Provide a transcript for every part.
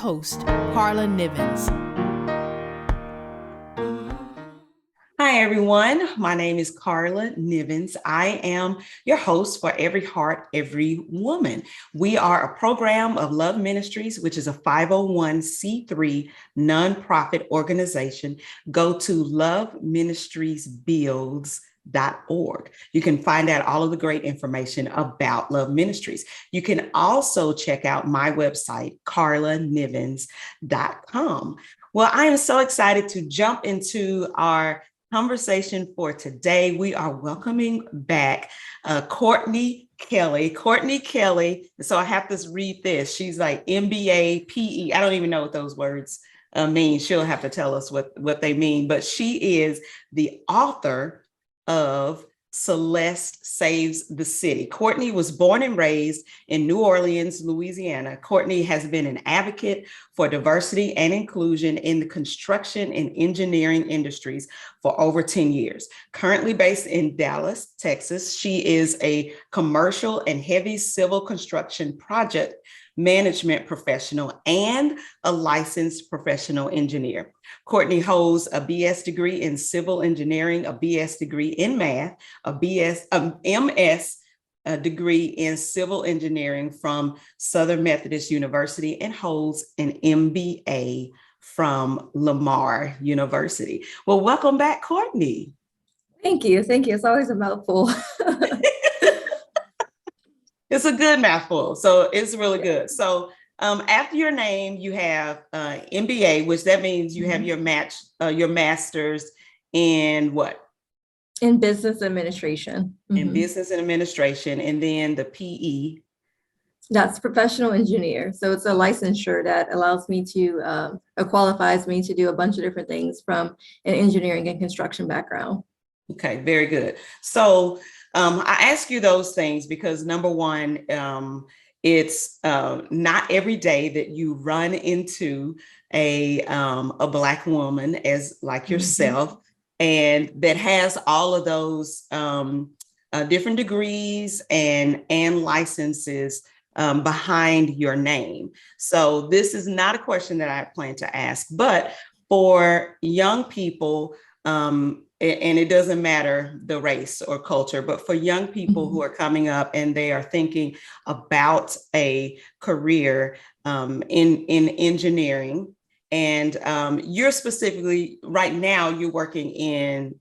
host, Karla Nivens. Hi, everyone. My name is Karla Nivens. I am your host for Every Heart, Every Woman. We are a program of Love Ministries, which is a 501c3 nonprofit organization. Go to loveministriesbuilds.org. You can find out all of the great information about Love Ministries. You can also check out my website, karlanivens.com. Well, I am so excited to jump into our conversation for today. We are welcoming back Courtney Kelly. Courtney Kelly, so I have to read this. She's like MBA, PE. I don't even know what those words mean. She'll have to tell us what they mean, but she is the author of Celeste Saves the City. Courtney was born and raised in New Orleans, Louisiana. Courtney has been an advocate for diversity and inclusion in the construction and engineering industries for over 10 years. Currently based in Dallas, Texas, she is a commercial and heavy civil construction project management professional and a licensed professional engineer. Courtney holds a BS degree in civil engineering, a BS degree in math, a MS degree in civil engineering from Southern Methodist University, and holds an MBA from Lamar University. Well, welcome back, Courtney. Thank you. Thank you. It's always a mouthful. It's a good mouthful, so it's really good. So after your name, you have MBA, which that means you have your master's in what? In business administration. In business and administration, and then the PE. That's professional engineer. So it's a licensure that allows me to, qualifies me to do a bunch of different things from an engineering and construction background. Okay, very good. So I ask you those things because number one, it's not every day that you run into a Black woman as like yourself, and that has all of those different degrees and licenses behind your name. So this is not a question that I plan to ask, but for young people, and it doesn't matter the race or culture, but for young people who are coming up and they are thinking about a career in engineering, and you're specifically right now, you're working in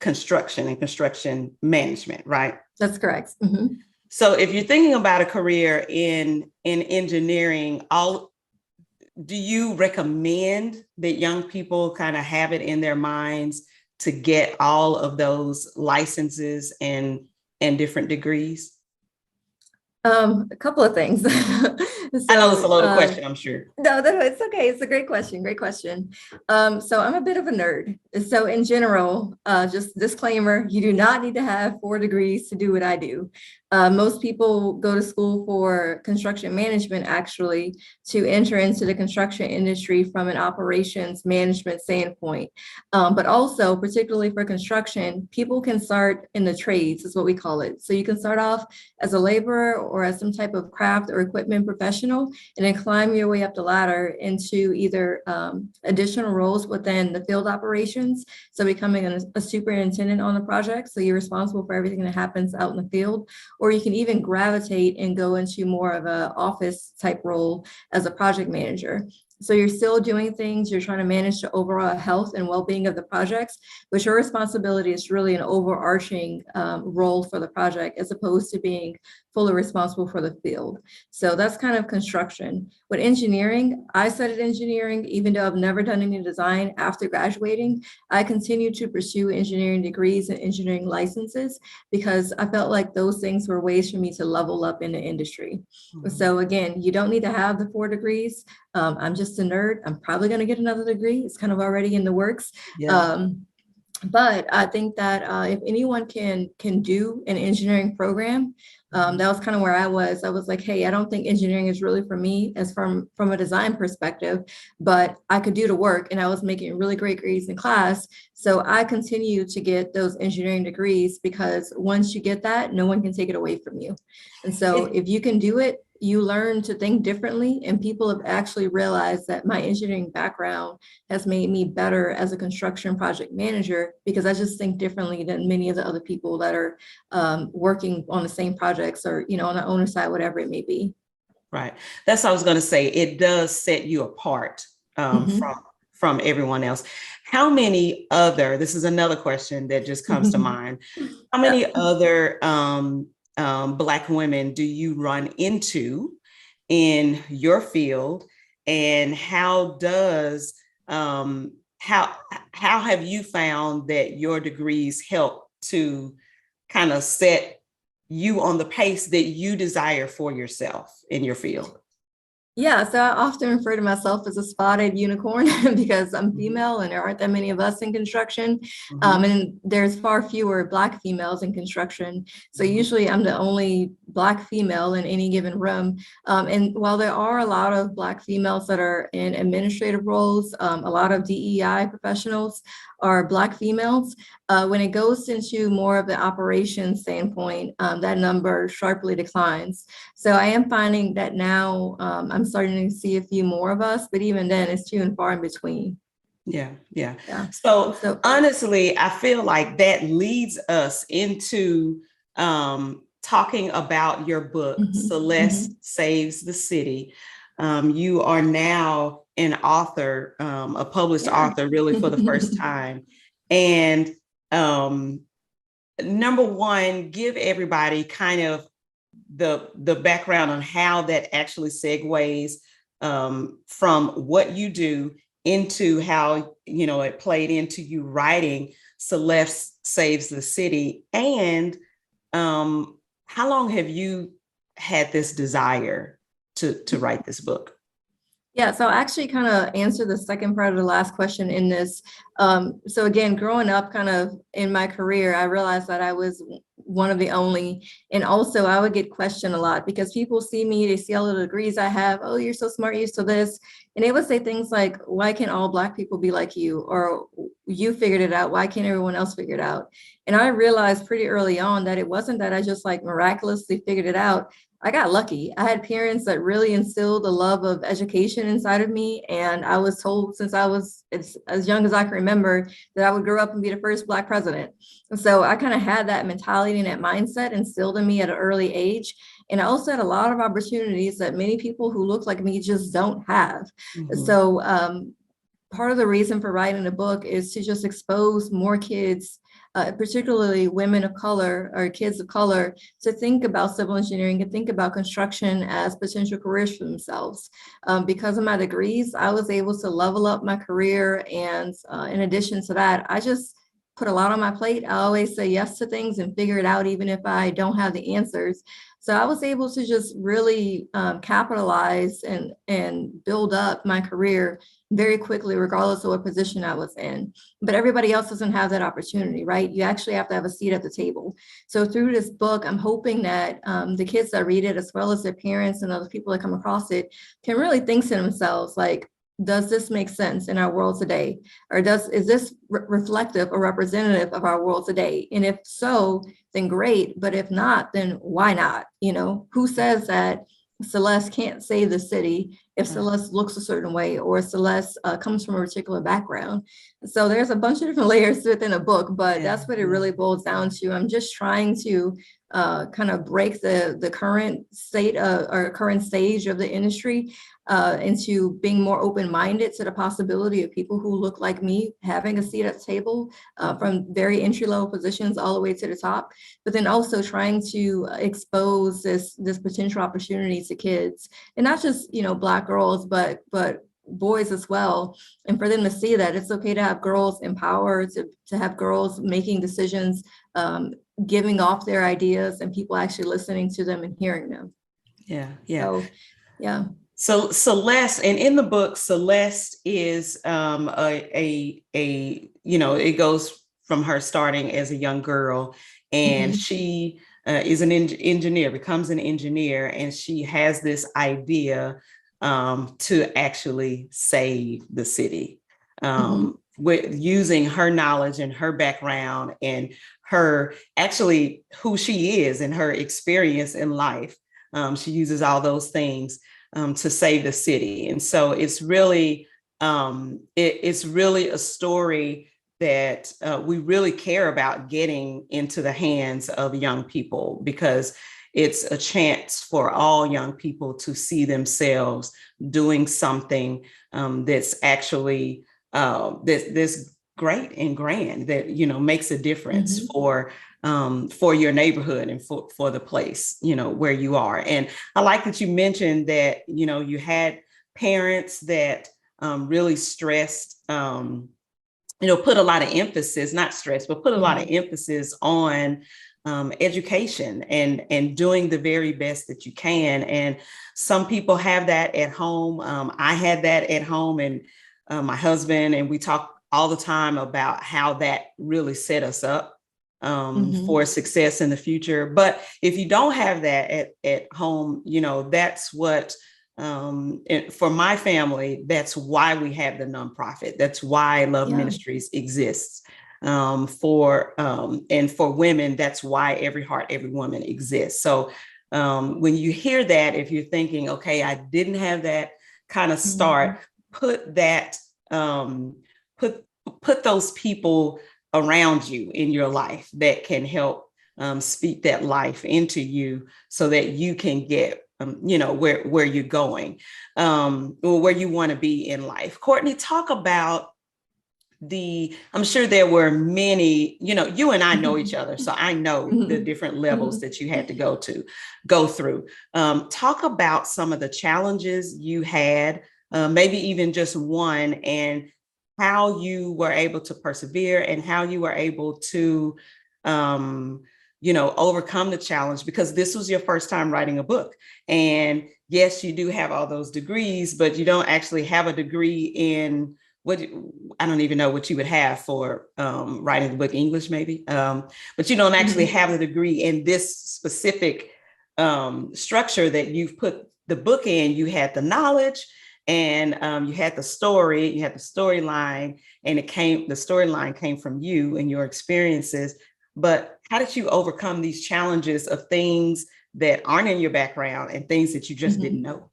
construction and construction management, right? That's correct. So if you're thinking about a career in engineering, do you recommend that young people kind of have it in their minds to get all of those licenses and different degrees? A couple of things. So, I know it's a loaded question, I'm sure. No, it's okay. It's a great question. Great question. So I'm a bit of a nerd. So in general, just disclaimer, you do not need to have 4 degrees to do what I do. Most people go to school for construction management, actually, to enter into the construction industry from an operations management standpoint. But also, particularly for construction, people can start in the trades, is what we call it. So you can start off as a laborer or as some type of craft or equipment professional, and then climb your way up the ladder into either additional roles within the field operations. So becoming a superintendent on the project. So you're responsible for everything that happens out in the field. Or you can even gravitate and go into more of an office type role as a project manager. So you're still doing things, you're trying to manage the overall health and well-being of the projects, but your responsibility is really an overarching role for the project as opposed to being fully responsible for the field. So that's kind of construction. With engineering, I studied engineering, even though I've never done any design after graduating. I continued to pursue engineering degrees and engineering licenses because I felt like those things were ways for me to level up in the industry. So again, you don't need to have the 4 degrees. I'm just a nerd. I'm probably going to get another degree. It's kind of already in the works. Yeah. But I think that if anyone can do an engineering program, that was kind of where I was. I was like, hey, I don't think engineering is really for me as from a design perspective, but I could do the work, and I was making really great grades in class. So I continue to get those engineering degrees because once you get that, no one can take it away from you. And so if you can do it, you learn to think differently, and people have actually realized that my engineering background has made me better as a construction project manager, because I just think differently than many of the other people that are working on the same projects, or, you know, on the owner side, whatever it may be. Right. That's what I was going to say. It does set you apart from everyone else. How many other, this is another question that just comes to mind. How many other Black women do you run into in your field? And how does, how have you found that your degrees help to kind of set you on the pace that you desire for yourself in your field? Yeah, so I often refer to myself as a spotted unicorn because I'm female and there aren't that many of us in construction. And there's far fewer Black females in construction. So usually I'm the only Black female in any given room. And while there are a lot of Black females that are in administrative roles, a lot of DEI professionals are Black females. When it goes into more of the operations standpoint, that number sharply declines. So I am finding that now I'm starting to see a few more of us, but even then it's few and far in between. Yeah. So honestly, I feel like that leads us into talking about your book, Celeste Saves the City. You are now an author, a published author, really for the first time. And number one, give everybody kind of the background on how that actually segues from what you do into how, you know, it played into you writing Celeste Saves the City. And how long have you had this desire to write this book? Yeah, so I actually kind of answer the second part of the last question in this. So again, growing up kind of in my career, I realized that I was one of the only, and also I would get questioned a lot because people see me, they see all the degrees I have. Oh, you're so smart, you're so this. And they would say things like, why can't all Black people be like you? Or you figured it out, why can't everyone else figure it out? And I realized pretty early on that it wasn't that I just like miraculously figured it out. I got lucky. I had parents that really instilled a love of education inside of me. And I was told since I was as young as I can remember that I would grow up and be the first Black president. And so I kind of had that mentality and that mindset instilled in me at an early age. And I also had a lot of opportunities that many people who look like me just don't have. So part of the reason for writing the book is to just expose more kids, particularly women of color or kids of color, to think about civil engineering and think about construction as potential careers for themselves. Because of my degrees, I was able to level up my career. And in addition to that, I just put a lot on my plate. I always say yes to things and figure it out, even if I don't have the answers. So I was able to just really capitalize and build up my career very quickly, regardless of what position I was in. But everybody else doesn't have that opportunity, right? You actually have to have a seat at the table. So through this book, I'm hoping that the kids that read it, as well as their parents and other people that come across it, can really think to themselves, like, does this make sense in our world today? Or is this reflective or representative of our world today? And if so, then great. But if not, then why not? You know, who says that Celeste can't save the city if Celeste looks a certain way or Celeste comes from a particular background? So there's a bunch of different layers within a book, but that's what it really boils down to. I'm just trying to kind of break the current state or current stage of the industry into being more open-minded to the possibility of people who look like me having a seat at the table from very entry-level positions all the way to the top, but then also trying to expose this potential opportunity to kids, and not just, you know, Black girls, but boys as well, and for them to see that it's okay to have girls empowered, to have girls making decisions, giving off their ideas, and people actually listening to them and hearing them. So Celeste, and in the book, Celeste is a you know, it goes from her starting as a young girl, and she is an engineer, becomes an engineer, and she has this idea to actually save the city with using her knowledge and her background and her actually who she is and her experience in life She uses all those things to save the city. And so it's really a story that we really care about getting into the hands of young people, because it's a chance for all young people to see themselves doing something that's actually that's great and grand, that, you know, makes a difference for your neighborhood and for the place, you know, where you are. And I like that you mentioned that, you know, you had parents that really stressed, you know, put a lot of emphasis, not stress, but put a lot of emphasis on education and doing the very best that you can. And some people have that at home. I had that at home, and my husband, and we talk all the time about how that really set us up for success in the future. But if you don't have that at home, you know, that's what, for my family, that's why we have the nonprofit. That's why Love Ministries exists. And for women, that's why Every Heart, Every Woman exists. So when you hear that, if you're thinking, okay, I didn't have that kind of start, put that, put those people around you in your life that can help speak that life into you, so that you can get you know, where you're going, or where you want to be in life. Courtney, talk about I'm sure there were many, you know, you and I know each other, so I know the different levels that you had to go through. Talk about some of the challenges you had, maybe even just one, and how you were able to persevere and how you were able to, you know, overcome the challenge, because this was your first time writing a book. And yes, you do have all those degrees, but you don't actually have a degree in I don't even know what you would have for writing the book, English maybe, but you don't actually have the degree in this specific structure that you've put the book in. You had the knowledge, and you had the story, you had the storyline, and the storyline came from you and your experiences. But how did you overcome these challenges of things that aren't in your background and things that you just didn't know?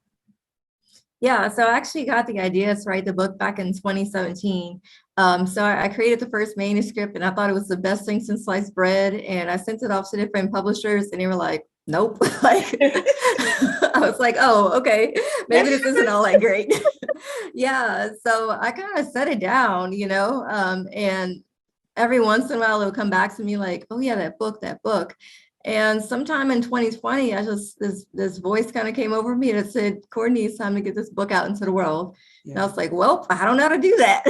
Yeah, so I actually got the idea to write the book back in 2017. So I created the first manuscript, and I thought it was the best thing since sliced bread. And I sent it off to different publishers, and they were like, nope. Like, I was like, oh, okay, maybe this isn't all that great. Yeah, so I kind of set it down, you know, and every once in a while it would come back to me like, oh yeah, that book. And sometime in 2020, this voice kind of came over me that said, Courtney, it's time to get this book out into the world. Yeah. And I was like, well, I don't know how to do that.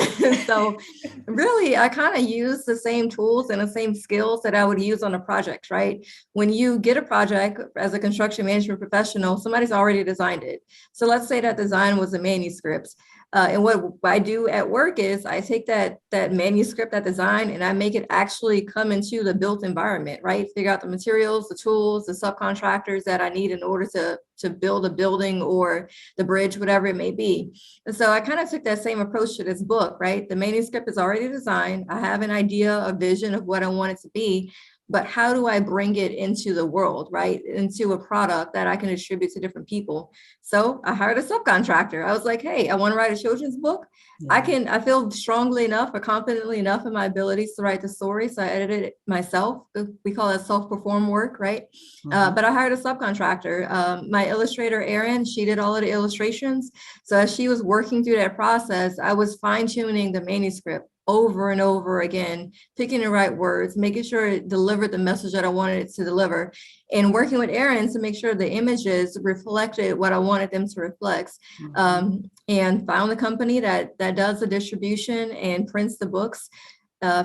So really, I kind of use the same tools and the same skills that I would use on a project, right? When you get a project as a construction management professional, somebody's already designed it. So let's say that design was a manuscript. And what I do at work is I take that manuscript, that design, and I make it actually come into the built environment, right? Figure out the materials, the tools, the subcontractors that I need in order to build a building or the bridge, whatever it may be. And so I kind of took that same approach to this book, right? The manuscript is already designed. I have an idea, a vision of what I want it to be. But how do I bring it into the world, right? Into a product that I can distribute to different people. So I hired a subcontractor. I was like, hey, I want to write a children's book. Yeah. I feel strongly enough or confidently enough in my abilities to write the story. So I edited it myself. We call it self-perform work, right? But I hired a subcontractor. My illustrator, Erin, she did all of the illustrations. So as she was working through that process, I was fine-tuning the manuscript over and over again, picking the right words, making sure it delivered the message that I wanted it to deliver, and working with Erin to make sure the images reflected what I wanted them to reflect. And found the company that does the distribution and prints the books.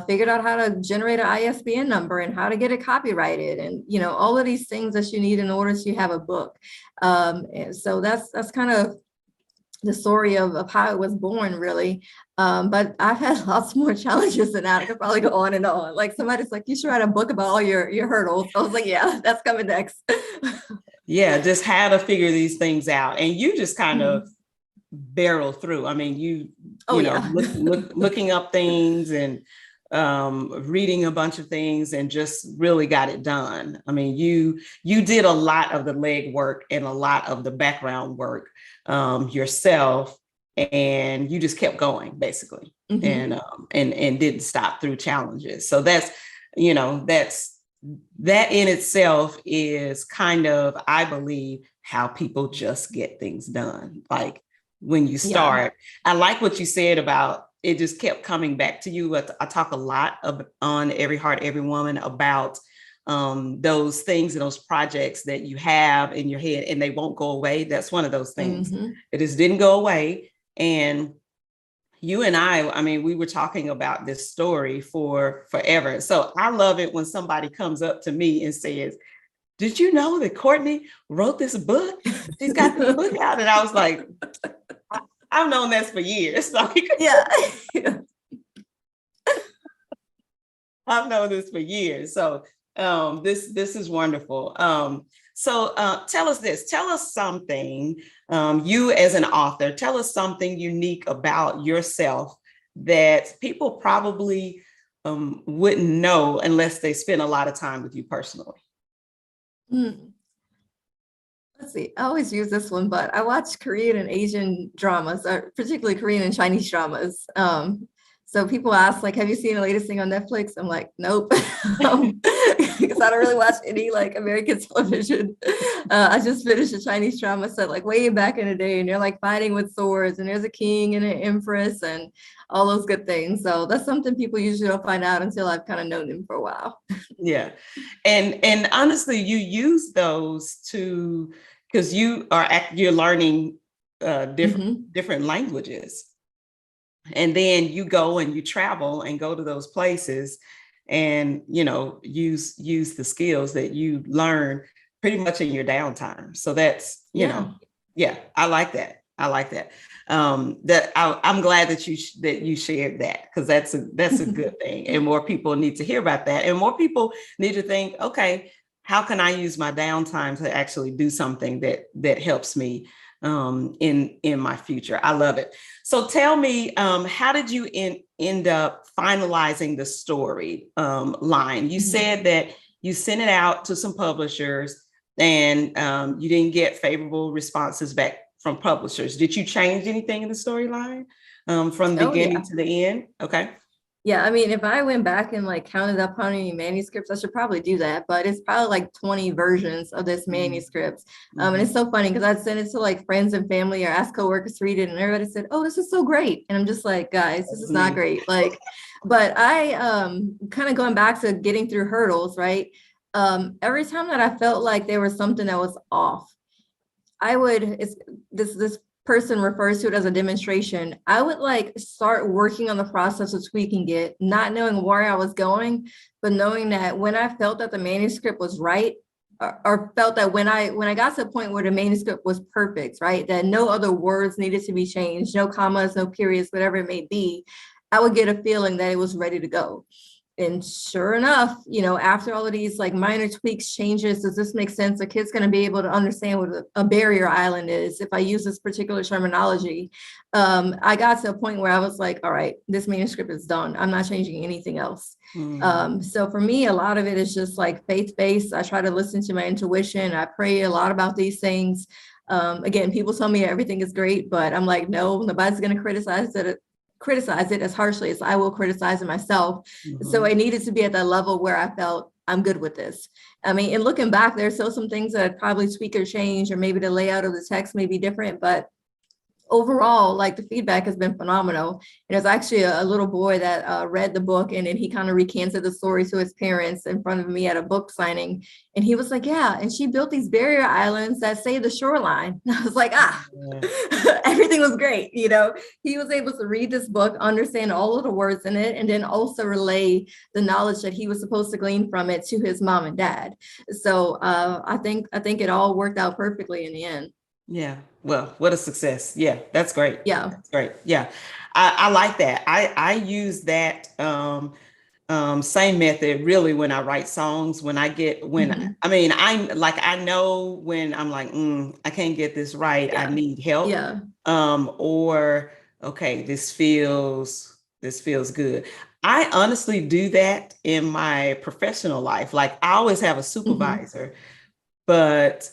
Figured out how to generate an ISBN number and how to get it copyrighted, and you know, all of these things that you need in order to have a book. And so that's kind of the story of how it was born, really. But I've had lots more challenges than that. I could probably go on and on. Like somebody's like, you should write a book about all your hurdles. I was like, yeah, that's coming next. Yeah, just how to figure these things out. And you just kind of barrel through. I mean, you know, looking up things and reading a bunch of things and just really got it done. I mean, you did a lot of the leg work and a lot of the background work yourself, and you just kept going basically, and didn't stop through challenges. So that's that in itself is kind of, I believe, how people just get things done. Like when you start, I like what you said about it just kept coming back to you. I talk a lot on Every Heart, Every Woman about those things and those projects that you have in your head and they won't go away. That's one of those things. It just didn't go away. And you and I mean, we were talking about this story for forever. So I love it when somebody comes up to me and says, did you know that Courtney wrote this book? She's got this book out. And I was like, I've known this for years. Like, I've known this for years. So this is wonderful. So tell us something, you as an author, tell us something unique about yourself that people probably wouldn't know unless they spend a lot of time with you personally. Let's see, I always use this one, but I watch Korean and Asian dramas, or particularly Korean and Chinese dramas. So people ask, like, have you seen the latest thing on Netflix? I'm like, nope, because I don't really watch any like American television. I just finished a Chinese drama set like way back in the day, and they're like fighting with swords, and there's a king and an empress and all those good things. So that's something people usually don't find out until I've kind of known them for a while. Yeah, and honestly, you use those to because you're learning different languages. And then you go and you travel and go to those places and, use the skills that you learn pretty much in your downtime. So that's, I like that. I'm glad that you shared that, because that's a good thing. And more people need to hear about that. And more people need to think, okay, how can I use my downtime to actually do something that helps me in my future? I love it. So tell me, how did you end up finalizing the story line? You said that you sent it out to some publishers and you didn't get favorable responses back from publishers. Did you change anything in the storyline from the beginning to the end? Okay. Yeah, I mean, if I went back and like counted up how many manuscripts, I should probably do that, but it's probably like 20 versions of this manuscript. And it's so funny because I'd send it to like friends and family or ask coworkers to read it, and everybody said, oh, this is so great. And I'm just like, guys, this is not great. Like, but I kind of going back to getting through hurdles, right? Every time that I felt like there was something that was off, this person refers to it as a demonstration. I would like start working on the process of tweaking it, not knowing where I was going, but knowing that when I felt that the manuscript was right, or felt that when I got to the point where the manuscript was perfect, right, that no other words needed to be changed, no commas, no periods, whatever it may be, I would get a feeling that it was ready to go. And sure enough, after all of these like minor tweaks, changes, does this make sense? The kid's going to be able to understand what a barrier island is if I use this particular terminology. I got to a point where I was like, all right, this manuscript is done. I'm not changing anything else. So for me, a lot of it is just like faith-based. I try to listen to my intuition. I pray a lot about these things. Again, people tell me everything is great, but I'm like, no, nobody's going to criticize it as harshly as I will criticize it myself. So it needed to be at that level where I felt I'm good with this. I mean, and looking back, there's still some things that I'd probably tweak or change, or maybe the layout of the text may be different, but overall, like the feedback has been phenomenal. And there's actually a little boy that read the book, and then he kind of recanted the story to his parents in front of me at a book signing. And he was like, yeah, and she built these barrier islands that save the shoreline. And I was like, everything was great. He was able to read this book, understand all of the words in it, and then also relay the knowledge that he was supposed to glean from it to his mom and dad. So I think it all worked out perfectly in the end. Yeah. Well, what a success. Yeah, that's great. Yeah. That's great. Yeah. I like that. I use that same method really when I write songs, I know when I'm like, I can't get this right. I need help. Yeah. Or, okay, this feels good. I honestly do that in my professional life. Like I always have a supervisor, but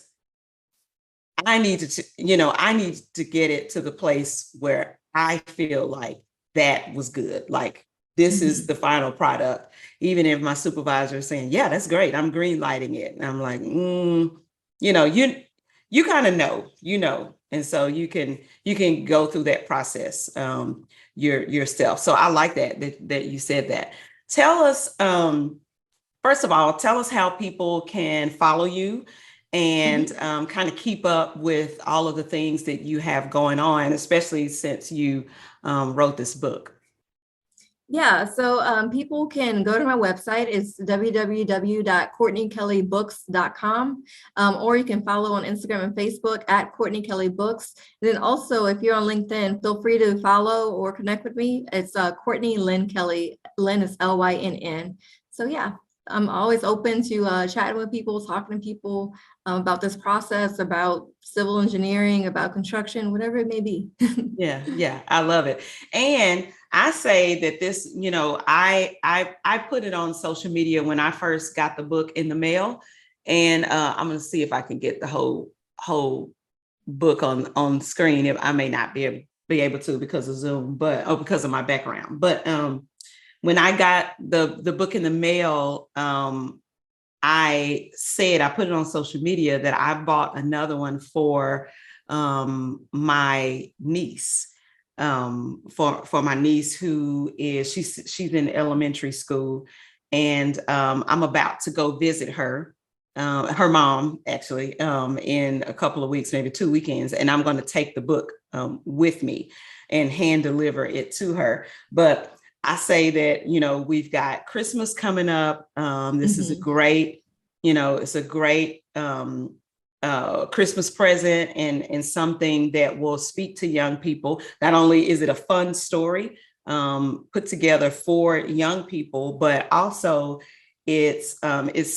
I need to get it to the place where I feel like that was good. Like this is the final product. Even if my supervisor is saying, yeah, that's great. I'm green lighting it. And I'm like, you know, you kind of know. And so you can go through that process yourself. So I like that you said that. Tell us, first of all, tell us how people can follow you and kind of keep up with all of the things that you have going on, especially since you wrote this book. Yeah, so people can go to my website. It's www.courtneykellybooks.com, or you can follow on Instagram and Facebook at Courtney Kelly Books. And then also, if you're on LinkedIn, feel free to follow or connect with me. It's Courtney Lynn Kelly. Lynn is Lynn. So yeah, I'm always open to chatting with people, talking to people about this process, about civil engineering, about construction, whatever it may be. Yeah, I love it. And I say that this, I put it on social media when I first got the book in the mail, and I'm going to see if I can get the whole book on screen. If I may not be able to because of Zoom, but because of my background. But when I got the book in the mail, I put it on social media that I bought another one for my niece. For my niece who is she's in elementary school, and I'm about to go visit her mom actually in a couple of weeks, maybe 2 weekends, and I'm going to take the book with me and hand deliver it to her. But I say that we've got Christmas coming up. This is a great it's a great Christmas present and something that will speak to young people. Not only is it a fun story put together for young people, but also it's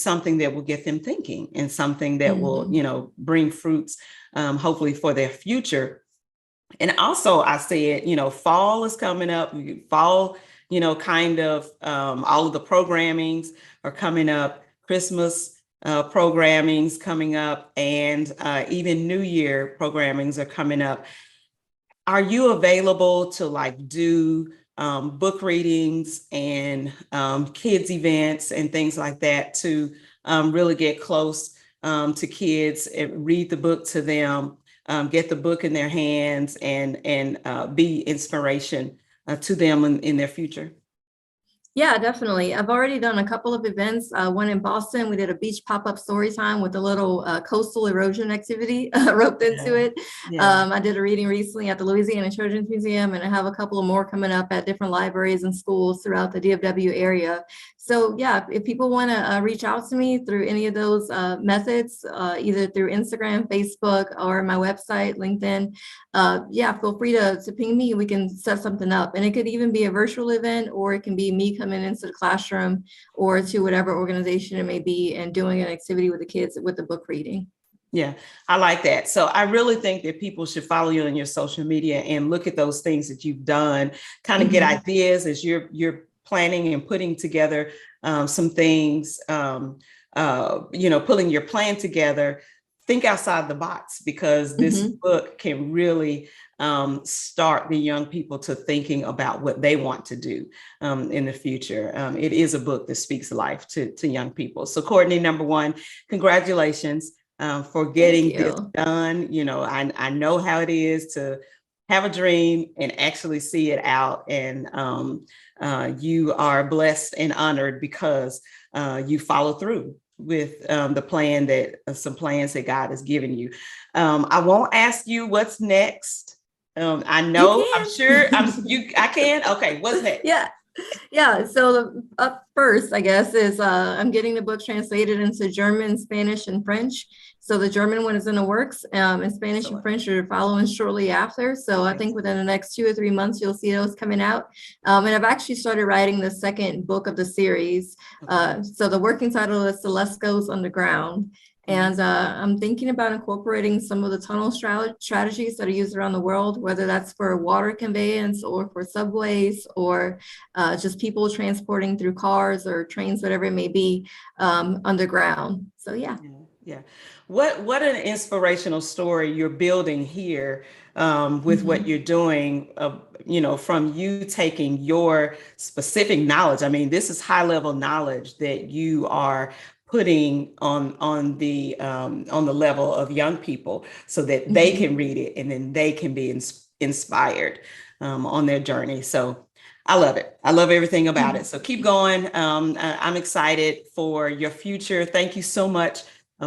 something that will get them thinking and something that will, bring fruits, hopefully for their future. And also I said, fall is coming up. Fall, kind of all of the programmings are coming up. Christmas programmings coming up, and even New Year programmings are coming up. Are you available to do book readings and kids events and things like that to really get close to kids and read the book to them, get the book in their hands and be inspiration to them in their future? Yeah, definitely. I've already done a couple of events. One in Boston, we did a beach pop-up story time with a little coastal erosion activity roped into it. I did a reading recently at the Louisiana Children's Museum, and I have a couple of more coming up at different libraries and schools throughout the DFW area. So yeah, if people want to reach out to me through any of those methods, either through Instagram, Facebook, or my website, LinkedIn, feel free to ping me. We can set something up, and it could even be a virtual event, or it can be me coming into the classroom or to whatever organization it may be and doing an activity with the kids with the book reading. Yeah, I like that. So I really think that people should follow you on your social media and look at those things that you've done, kind of get ideas as you're planning and putting together some things, pulling your plan together. Think outside the box, because this book can really start the young people to thinking about what they want to do in the future. It is a book that speaks life to young people. So Courtney, number one, congratulations for getting this done. I know how it is to have a dream and actually see it out. And you are blessed and honored because you follow through with the plan some plans that God has given you. I won't ask you what's next. I know, I'm sure I can. Okay, what's next? Yeah. So up first, I guess, is I'm getting the book translated into German, Spanish, and French. So the German one is in the works, and Spanish and French are following shortly after. So I think within the next 2 or 3 months, you'll see those coming out. And I've actually started writing the second book of the series. So the working title is Celeste Goes Underground. And I'm thinking about incorporating some of the tunnel strategies that are used around the world, whether that's for water conveyance or for subways or just people transporting through cars or trains, whatever it may be, underground. So, yeah. Yeah. What an inspirational story you're building here with what you're doing, from you taking your specific knowledge. I mean, this is high level knowledge that you are putting on the level of young people so that they can read it and then they can be inspired on their journey. So I love it. I love everything about it. So keep going. I'm excited for your future. Thank you so much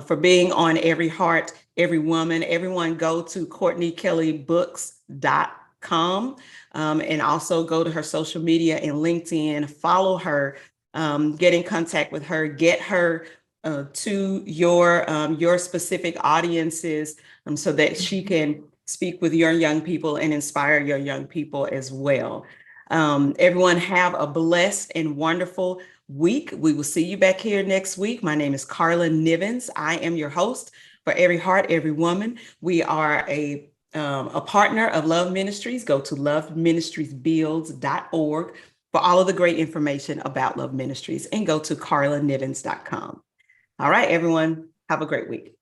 for being on Every Heart, Every Woman. Everyone go to CourtneyKellyBooks.com and also go to her social media and LinkedIn, follow her, get in contact with her, get her to your specific audiences so that she can speak with your young people and inspire your young people as well. Everyone have a blessed and wonderful week. We will see you back here next week. My name is Karla Nivens. I am your host for Every Heart, Every Woman. We are a partner of Love Ministries. Go to loveministriesbuilds.org for all of the great information about Love Ministries and go to karlanivens.com. All right, everyone, have a great week.